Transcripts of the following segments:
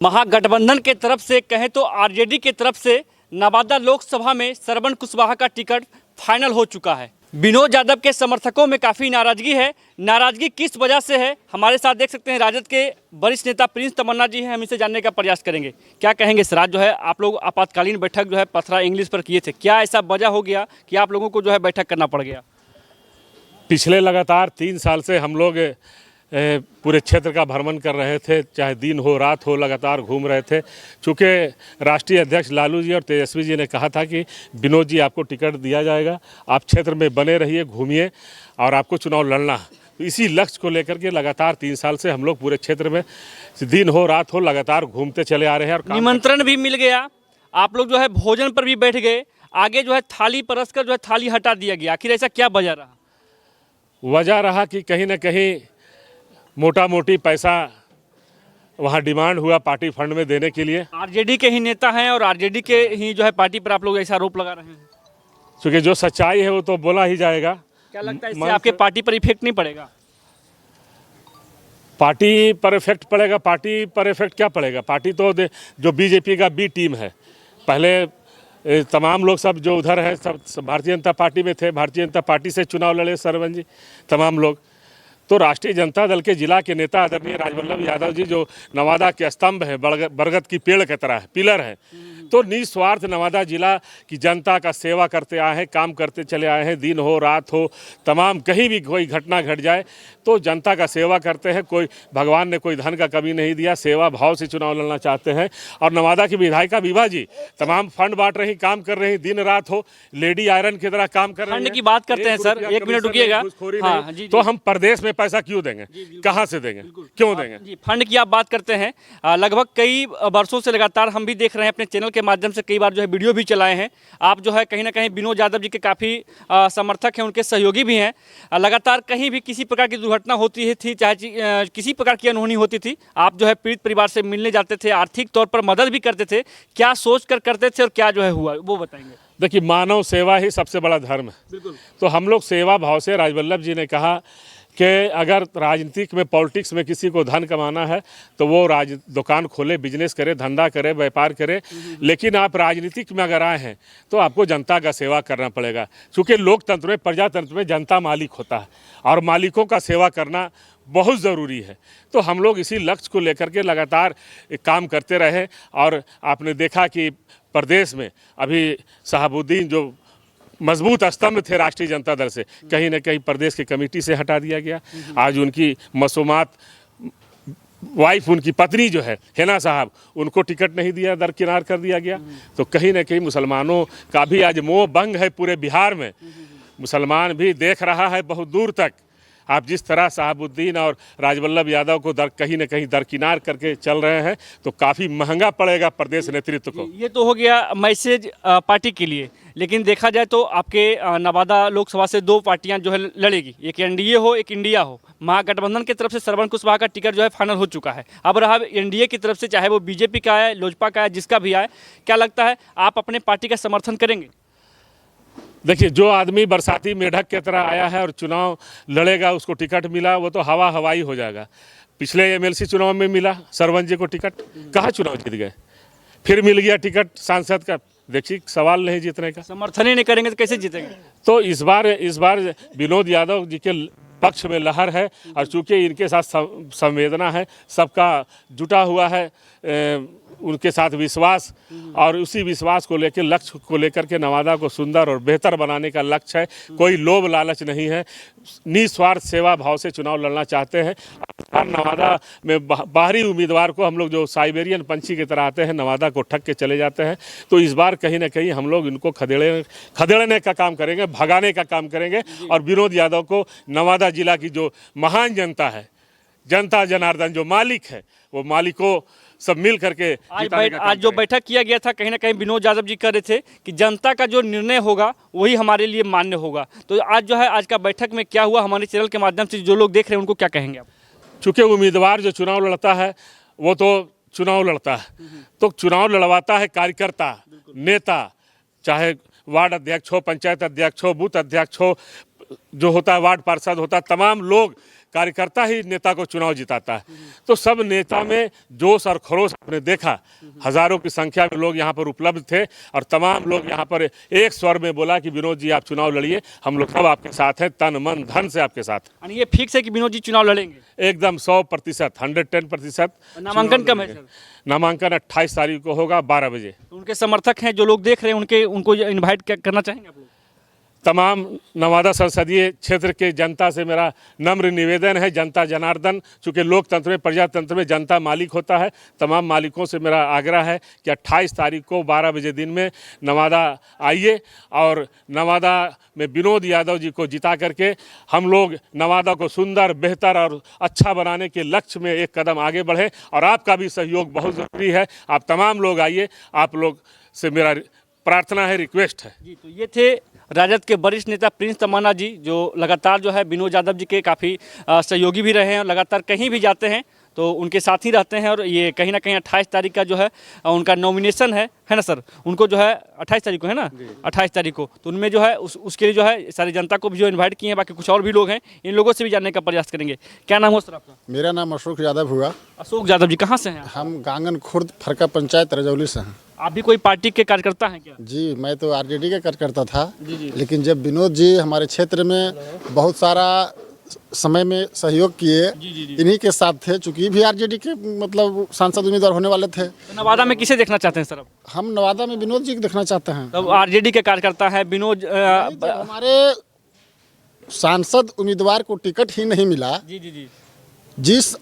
महागठबंधन के तरफ से कहें तो आरजेडी के तरफ से नवादा लोकसभा में श्रवण कुशवाहा का टिकट फाइनल हो चुका है। विनोद यादव के समर्थकों में काफ़ी नाराजगी है। नाराजगी किस वजह से है, हमारे साथ देख सकते हैं राजद के वरिष्ठ नेता प्रिंस तमन्ना जी हैं। हम इसे जानने का प्रयास करेंगे। क्या कहेंगे सर, आज जो है आप लोग आपातकालीन बैठक जो है पथरा इंग्लिश पर किए थे, क्या ऐसा वजह हो गया कि आप लोगों को जो है बैठक करना पड़ गया? पिछले लगातार 3 साल से हम लोग पूरे क्षेत्र का भ्रमण कर रहे थे, चाहे दिन हो रात हो, लगातार घूम रहे थे। चूँकि राष्ट्रीय अध्यक्ष लालू जी और तेजस्वी जी ने कहा था कि विनोद जी आपको टिकट दिया जाएगा, आप क्षेत्र में बने रहिए, घूमिए और आपको चुनाव लड़ना। तो इसी लक्ष्य को लेकर के लगातार 3 साल से हम लोग पूरे क्षेत्र में दिन हो रात हो लगातार घूमते चले आ रहे हैं। और निमंत्रण भी मिल गया, आप लोग जो है भोजन पर भी बैठ गए, आगे जो है थाली परस कर जो है थाली हटा दिया गया। आखिर ऐसा क्या वजह रहा? वजह रहा कि कहीं ना कहीं मोटा मोटी पैसा वहाँ डिमांड हुआ पार्टी फंड में देने के लिए। आरजेडी के ही नेता हैं और आरजेडी के ही जो है पार्टी पर आप लोग ऐसा आरोप लगा रहे हैं। क्योंकि जो सच्चाई है वो तो बोला ही जाएगा। क्या लगता है इससे आपके पार्टी पर इफेक्ट नहीं पड़ेगा? पार्टी पर इफेक्ट पड़ेगा? पार्टी पर इफेक्ट क्या पड़ेगा? पार्टी तो जो बीजेपी का बी टीम है, पहले तमाम लोग सब जो उधर है सब भारतीय जनता पार्टी में थे, भारतीय जनता पार्टी से चुनाव लड़े सरवन जी तमाम लोग। तो राष्ट्रीय जनता दल के जिला के नेता आदरणीय राजवल्लभ यादव जी जो नवादा के स्तंभ है, बरगद की पेड़ की तरह है, पिलर है, तो निस्वार्थ नवादा जिला की जनता का सेवा करते आए हैं, काम करते चले आए हैं। दिन हो रात हो, तमाम कहीं भी कोई घटना घट जाए तो जनता का सेवा करते हैं। कोई भगवान ने कोई धन का कमी नहीं दिया, सेवा भाव से चुनाव लड़ना चाहते हैं। और नवादा की विधायिका विभा जी तमाम फंड बांट रही, काम कर रही, दिन रात हो लेडी आयरन की तरह काम कर रही हैं। फंड की बात करते हैं सर, 1 मिनट रुकिएगा। हाँ, तो हम प्रदेश में पैसा क्यों देंगे? कहाँ से देंगे? क्यों देंगे? जी, फंड की आप बात करते हैं। लगभग कई वर्षों से लगातार हम भी देख रहे हैं, अपने चैनल के माध्यम से कई बार जो है वीडियो भी चलाए हैं। आप जो है कहीं ना कहीं विनोद यादव जी के काफ़ी समर्थक हैं, उनके सहयोगी भी हैं। लगातार कहीं भी किसी प्रकार की दुर्घटना होती थी, चाहे किसी प्रकार की अनहोनी होती थी, आप जो है पीड़ित परिवार से मिलने जाते थे, आर्थिक तौर पर मदद भी करते थे। क्या सोच कर करते थे और क्या जो है हुआ वो बताएंगे? देखिए, मानव सेवा ही सबसे बड़ा धर्म है। बिल्कुल। तो हम लोग सेवा भाव से, राजवल्लभ जी ने कहा कि अगर राजनीतिक में, पॉलिटिक्स में किसी को धन कमाना है तो वो दुकान खोले, बिजनेस करे, धंधा करे, व्यापार करे, लेकिन आप राजनीतिक में अगर आए हैं तो आपको जनता का सेवा करना पड़ेगा। क्योंकि लोकतंत्र में, प्रजातंत्र में जनता मालिक होता है और मालिकों का सेवा करना बहुत ज़रूरी है। तो हम लोग इसी लक्ष्य को लेकर के लगातार काम करते रहे। और आपने देखा कि प्रदेश में अभी शहाबुद्दीन जो मजबूत स्तंभ थे राष्ट्रीय जनता दल से, कहीं न कहीं प्रदेश की कमेटी से हटा दिया गया। आज उनकी मसूमात वाइफ, उनकी पत्नी जो है हेना साहब, उनको टिकट नहीं दिया, दरकिनार कर दिया गया। तो कहीं न कहीं मुसलमानों का भी आज मोह भंग है पूरे बिहार में। मुसलमान भी देख रहा है बहुत दूर तक। आप जिस तरह शहाबुद्दीन और राजवल्लभ यादव को कहीं न कहीं दरकिनार करके चल रहे हैं तो काफ़ी महंगा पड़ेगा प्रदेश नेतृत्व को। ये तो हो गया मैसेज पार्टी के लिए, लेकिन देखा जाए तो आपके नवादा लोकसभा से 2 पार्टियां जो है लड़ेगी, एक एनडीए हो, एक इंडिया हो। महागठबंधन की तरफ से श्रवण कुशवाहा का टिकट जो है फाइनल हो चुका है। अब रहा एनडीए की तरफ से, चाहे वो बीजेपी का है, लोजपा का है, जिसका भी आए, क्या लगता है आप अपने पार्टी का समर्थन करेंगे? देखिए, जो आदमी बरसाती मेढक की तरह आया है और चुनाव लड़ेगा, उसको टिकट मिला, वो तो हवा हवाई हो जाएगा। पिछले एमएलसी चुनाव में मिला सरवन जी को टिकट, कहाँ चुनाव जीत गए? फिर मिल गया टिकट सांसद का। देखिए, सवाल नहीं जीतने का। समर्थन ही नहीं करेंगे तो कैसे जीतेंगे? तो इस बार विनोद यादव जी के पक्ष में लहर है। और चूँकि इनके साथ संवेदना है, सबका जुटा हुआ है, उनके साथ विश्वास, और उसी विश्वास को लेकर, लक्ष्य को लेकर के नवादा को सुंदर और बेहतर बनाने का लक्ष्य है। कोई लोभ लालच नहीं है, निस्वार्थ सेवा भाव से चुनाव लड़ना चाहते हैं। नवादा में बाहरी उम्मीदवार को हम लोग जो साइबेरियन पंछी की तरह आते हैं, नवादा को ठग के चले जाते हैं। तो इस बार कहीं ना कहीं हम लोग इनको खदेड़ने का काम करेंगे, भगाने का काम करेंगे। और विनोद यादव को नवादा जिला की जो महान जनता है, जनता जनार्दन जो मालिक है, वो मालिकों सब मिल करके आज जो बैठक किया गया था, कहीं ना कहीं विनोद यादव जी कह रहे थे कि जनता का जो निर्णय होगा वही हमारे लिए मान्य होगा। तो आज जो है, आज का बैठक में क्या हुआ, हमारे चैनल के माध्यम से जो लोग देख रहे हैं उनको क्या कहेंगे आप? चूँकि उम्मीदवार जो चुनाव लड़ता है वो तो चुनाव लड़ता है, तो चुनाव लड़वाता है कार्यकर्ता, नेता, चाहे वार्ड अध्यक्ष हो, पंचायत अध्यक्ष हो, बूथ अध्यक्ष हो, जो होता है वार्ड पार्षद होता है, तमाम लोग कार्यकर्ता ही नेता को चुनाव जिताता है। तो सब नेता में जोश और खरोश आपने देखा, हजारों की संख्या में लोग यहाँ पर उपलब्ध थे और तमाम लोग यहाँ पर एक स्वर में बोला कि विनोद जी आप चुनाव लड़िए, हम लोग सब आपके साथ हैं, तन मन धन से आपके साथ। यानी ये फिक्स है कि विनोद जी चुनाव लड़ेंगे? एकदम 100%, 110%। नामांकन कब है सर? नामांकन 28 तारीख को होगा 12 बजे। तो उनके समर्थक हैं जो लोग देख रहे हैं, उनको इनवाइट करना चाहेंगे आप लोग? तमाम नवादा संसदीय क्षेत्र के जनता से मेरा नम्र निवेदन है, जनता जनार्दन, चूँकि लोकतंत्र में, प्रजातंत्र में जनता मालिक होता है, तमाम मालिकों से मेरा आग्रह है कि 28 तारीख को 12 बजे दिन में नवादा आइए और नवादा में विनोद यादव जी को जिता करके हम लोग नवादा को सुंदर, बेहतर और अच्छा बनाने के लक्ष्य में एक कदम आगे बढ़ें। और आपका भी सहयोग बहुत ज़रूरी है, आप तमाम लोग आइए, आप लोग से मेरा प्रार्थना है, रिक्वेस्ट है जी। तो ये थे राजद के वरिष्ठ नेता प्रिंस तमन्ना जी, जो लगातार जो है विनोद यादव जी के काफ़ी सहयोगी भी रहे हैं और लगातार कहीं भी जाते हैं तो उनके साथ ही रहते हैं। और ये कहीं ना कहीं 28 तारीख का जो है उनका नॉमिनेशन है ना सर? उनको जो है 28 तारीख को है ना, 28 तारीख को, तो उनमें जो है उसके लिए जो है सारी जनता को भी जो इन्वाइट किए हैं, बाकी कुछ और भी लोग हैं, इन लोगों से भी जानने का प्रयास करेंगे। क्या नाम हो सर आपका? मेरा नाम अशोक यादव हुआ। अशोक यादव जी कहाँ से हैं? हम गांगन खुर्द फरका पंचायत रजौली से हैं। आप भी कोई पार्टी के कार्यकर्ता हैं क्या? जी, मैं तो आरजेडी का कार्यकर्ता था। जी। लेकिन जब विनोद जी हमारे क्षेत्र में बहुत सारा समय में सहयोग किए, इन्हीं के साथ थे, चूँकि भी आरजेडी के मतलब सांसद उम्मीदवार होने वाले थे। तो नवादा में किसे देखना चाहते हैं सर? हम नवादा में विनोद जी को देखना चाहते हैं। तब आरजेडी के कार्यकर्ता है विनोद। हमारे सांसद उम्मीदवार को टिकट ही नहीं मिला। जी। जिस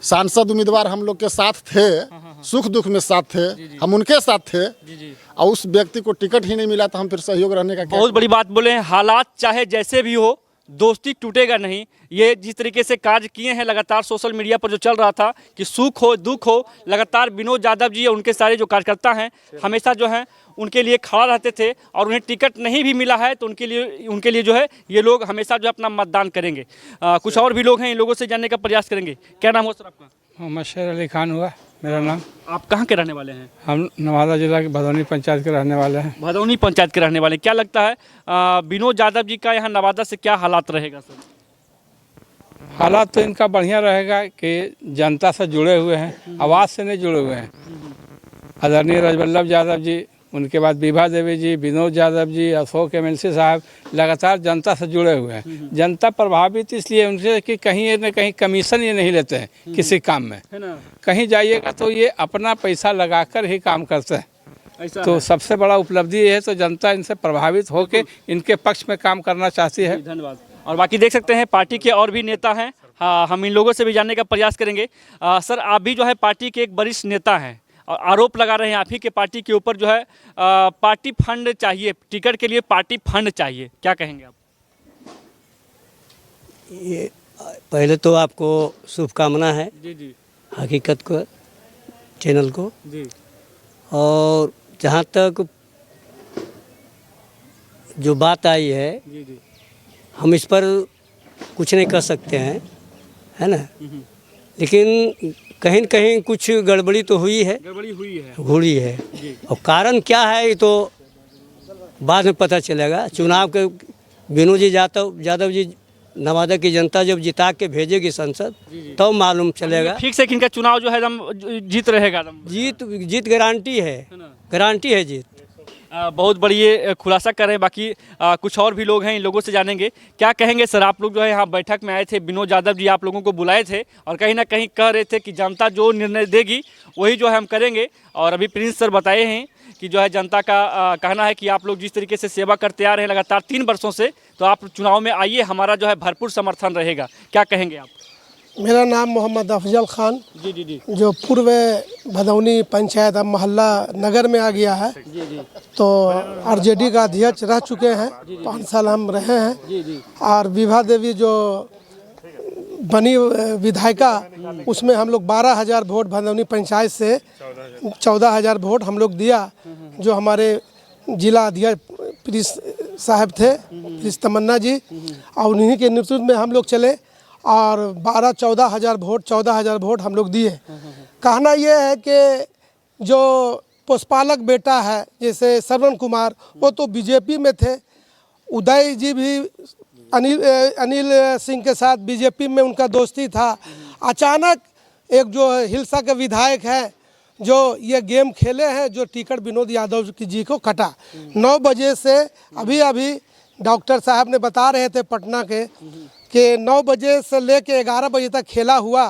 सांसद उम्मीदवार हम लोग के साथ थे, सुख दुख में साथ थे, हम उनके साथ थे, और उस व्यक्ति को टिकट ही नहीं मिला, तो हम फिर सहयोग रहने का क्या? बहुत बड़ी बात बोले हैं। हालात चाहे जैसे भी हो, दोस्ती टूटेगा नहीं। ये जिस तरीके से कार्य किए हैं लगातार सोशल मीडिया पर जो चल रहा था कि सुख हो दुख हो, लगातार विनोद यादव जी और उनके सारे जो कार्यकर्ता हैं हमेशा जो है उनके लिए खड़ा रहते थे, और उन्हें टिकट नहीं भी मिला है तो उनके लिए जो है ये लोग हमेशा जो अपना मतदान करेंगे। कुछ और भी लोग हैं, इन लोगों से जानने का प्रयास करेंगे। क्या नाम हो सर आपका? मोहम्मद शेर अली खान हुआ मेरा नाम। आप कहाँ के रहने वाले हैं? हम नवादा जिला के भदौनी पंचायत के रहने वाले हैं। भदौनी पंचायत के रहने वाले। क्या लगता है विनोद यादव जी का यहाँ नवादा से क्या हालात रहेगा सर? हालात तो इनका बढ़िया रहेगा कि जनता से जुड़े हुए हैं, आवाज़ से नहीं जुड़े हुए हैं। आदरणीय राजवल्लभ यादव जी, उनके बाद विभा देवी जी, विनोद यादव जी, अशोक एमएलसी साहब लगातार जनता से जुड़े हुए हैं। जनता प्रभावित इसलिए उनसे कि कहीं न कहीं कमीशन ये नहीं लेते हैं किसी काम में, है ना? कहीं जाइएगा तो ये अपना पैसा लगाकर ही काम करते हैं। ऐसा तो है। सबसे बड़ा उपलब्धि ये है, तो जनता इनसे प्रभावित होकर इनके पक्ष में काम करना चाहती है। धन्यवाद। और बाकी देख सकते हैं पार्टी के और भी नेता हैं। हाँ, हम इन लोगों से भी जानने का प्रयास करेंगे। सर, आप भी जो है पार्टी के एक वरिष्ठ नेता हैं और आरोप लगा रहे हैं आप ही के पार्टी के ऊपर जो है पार्टी फंड चाहिए, टिकट के लिए पार्टी फंड चाहिए, क्या कहेंगे आप? ये पहले तो आपको शुभकामना है जी हकीकत को, चैनल को। जी। और जहाँ तक जो बात आई है, जी। हम इस पर कुछ नहीं कर सकते हैं, है ना? लेकिन कहीं न कहीं कुछ गड़बड़ी तो हुई है, हुई है। और कारण क्या है ये तो बाद में पता चलेगा। चुनाव के विनोद जी यादव जी नवादा की जनता जब जिता के भेजेगी संसद तो मालूम चलेगा। ठीक से इनका चुनाव जो है एकदम जीत रहेगा एकदम। जीत गारंटी है, गारंटी है जीत। बहुत बड़ी ये खुलासा कर रहे हैं। बाकी कुछ और भी लोग हैं, इन लोगों से जानेंगे। क्या कहेंगे सर? आप लोग जो है यहाँ बैठक में आए थे, विनोद यादव जी आप लोगों को बुलाए थे और कहीं ना कहीं कह रहे थे कि जनता जो निर्णय देगी वही जो है हम करेंगे। और अभी प्रिंस सर बताए हैं कि जो है जनता का कहना है कि आप लोग जिस तरीके से सेवा करते आ रहे हैं लगातार 3 वर्षों से, तो आप चुनाव में आइए, हमारा जो है भरपूर समर्थन रहेगा। क्या कहेंगे आप? मेरा नाम मोहम्मद अफजल खान, जी, जो पूर्व भदौनी पंचायत अब मोहल्ला नगर में आ गया है। तो आरजेडी का अध्यक्ष रह चुके हैं, 5 साल हम रहे हैं। और विभा देवी जो बनी विधायिका, उसमें हम लोग 12,000 वोट भदौनी पंचायत से 14,000 वोट हम लोग दिया। जो हमारे जिला अध्यक्ष प्रिंस साहब थे, प्रिंस तमन्ना जी, और उन्हीं के नेतृत्व में हम लोग चले और 14,000 वोट हम लोग दिए। कहना यह है कि जो पुष्पालक बेटा है जैसे श्रवण कुमार, वो तो बीजेपी में थे। उदय जी भी अनिल सिंह के साथ बीजेपी में उनका दोस्ती था। अचानक एक जो हिलसा के विधायक है जो ये गेम खेले हैं, जो टिकट विनोद यादव जी को कटा 9 बजे से। अभी डॉक्टर साहब ने बता रहे थे पटना के कि 9 बजे से लेके 11 बजे तक खेला हुआ।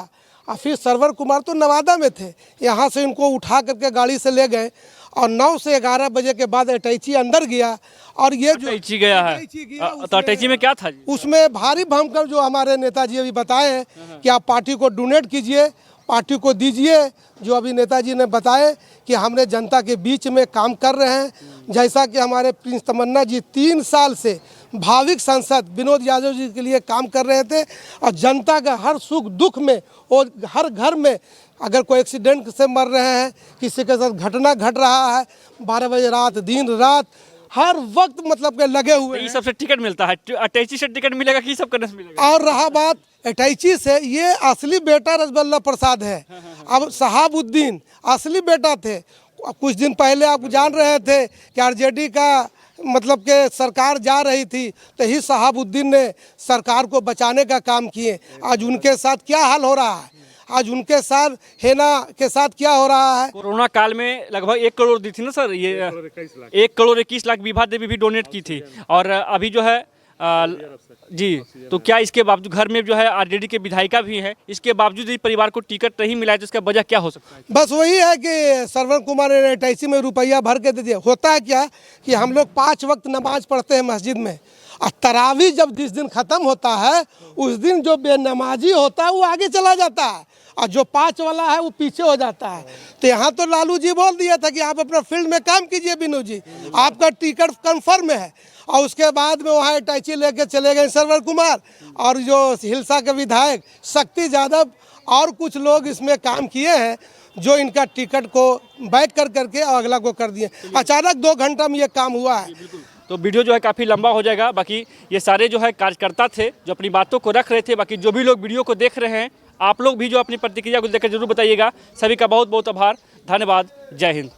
और फिर सरवर कुमार तो नवादा में थे, यहाँ से इनको उठा करके गाड़ी से ले गए और 9 से 11 बजे के बाद अटैची अंदर गया। और ये जो अटैची गया है, तो अटैची में क्या था जी? उसमें भारी भयंकर, जो हमारे नेताजी अभी बताए हैं कि आप पार्टी को डोनेट कीजिए, पार्टी को दीजिए। जो अभी नेताजी ने बताए कि हमने जनता के बीच में काम कर रहे हैं, जैसा कि हमारे प्रिंस तमन्ना जी 3 साल से भाविक सांसद विनोद यादव जी के लिए काम कर रहे थे और जनता का हर सुख दुख में और हर घर में, अगर कोई एक्सीडेंट से मर रहे हैं, किसी के साथ घटना घट रहा है, 12 बजे रात, दिन रात, हर वक्त मतलब के लगे हुए ये हैं। सबसे टिकट मिलता है, अटैची से टिकट मिलेगा कि सब करने से मिलेगा? और रहा बात अटैची से, ये असली बेटा राजबल्लभ प्रसाद है। अब शहाबुद्दीन असली बेटा थे। कुछ दिन पहले आप जान रहे थे कि आरजेडी का मतलब के सरकार जा रही थी, तो ही शहाबुद्दीन ने सरकार को बचाने का काम किए। आज उनके साथ क्या हाल हो रहा है, आज उनके साथ हेना के साथ क्या हो रहा है। कोरोना काल में लगभग 1 करोड़ दी थी ना सर, ये 1 करोड़ 21 लाख विभा देवी भी डोनेट की थी। और अभी जो है जी, तो क्या इसके बावजूद घर में जो है आरजेडी के विधायिका भी है, इसके बावजूद ही परिवार को टिकट नहीं मिला है, तो इसका वजह क्या हो सकता है? बस वही है कि सरवन कुमार ने अटैची में रुपया भर के दे दिया। होता है क्या कि हम लोग 5 वक्त नमाज पढ़ते हैं मस्जिद में, और तरावी जब जिस दिन ख़त्म होता है उस दिन जो बेनमाजी होता है वो आगे चला जाता है और जो 5 वाला है वो पीछे हो जाता है। तो यहाँ तो लालू जी बोल दिया था कि आप अपना फील्ड में काम कीजिए विनोद जी, आपका टिकट कन्फर्म है। और उसके बाद में वहाँ अटैची लेके चले गए सरवर कुमार और जो हिलसा के विधायक शक्ति यादव और कुछ लोग इसमें काम किए हैं, जो इनका टिकट को बैक कर करके अगला को कर दिए। अचानक 2 घंटा में ये काम हुआ है। तो वीडियो जो है काफ़ी लंबा हो जाएगा। बाकी ये सारे जो है कार्यकर्ता थे जो अपनी बातों को रख रहे थे। बाकी जो भी लोग वीडियो को देख रहे हैं, आप लोग भी जो अपनी प्रतिक्रिया को देकर जरूर बताइएगा। सभी का बहुत बहुत आभार, धन्यवाद, जय हिंद।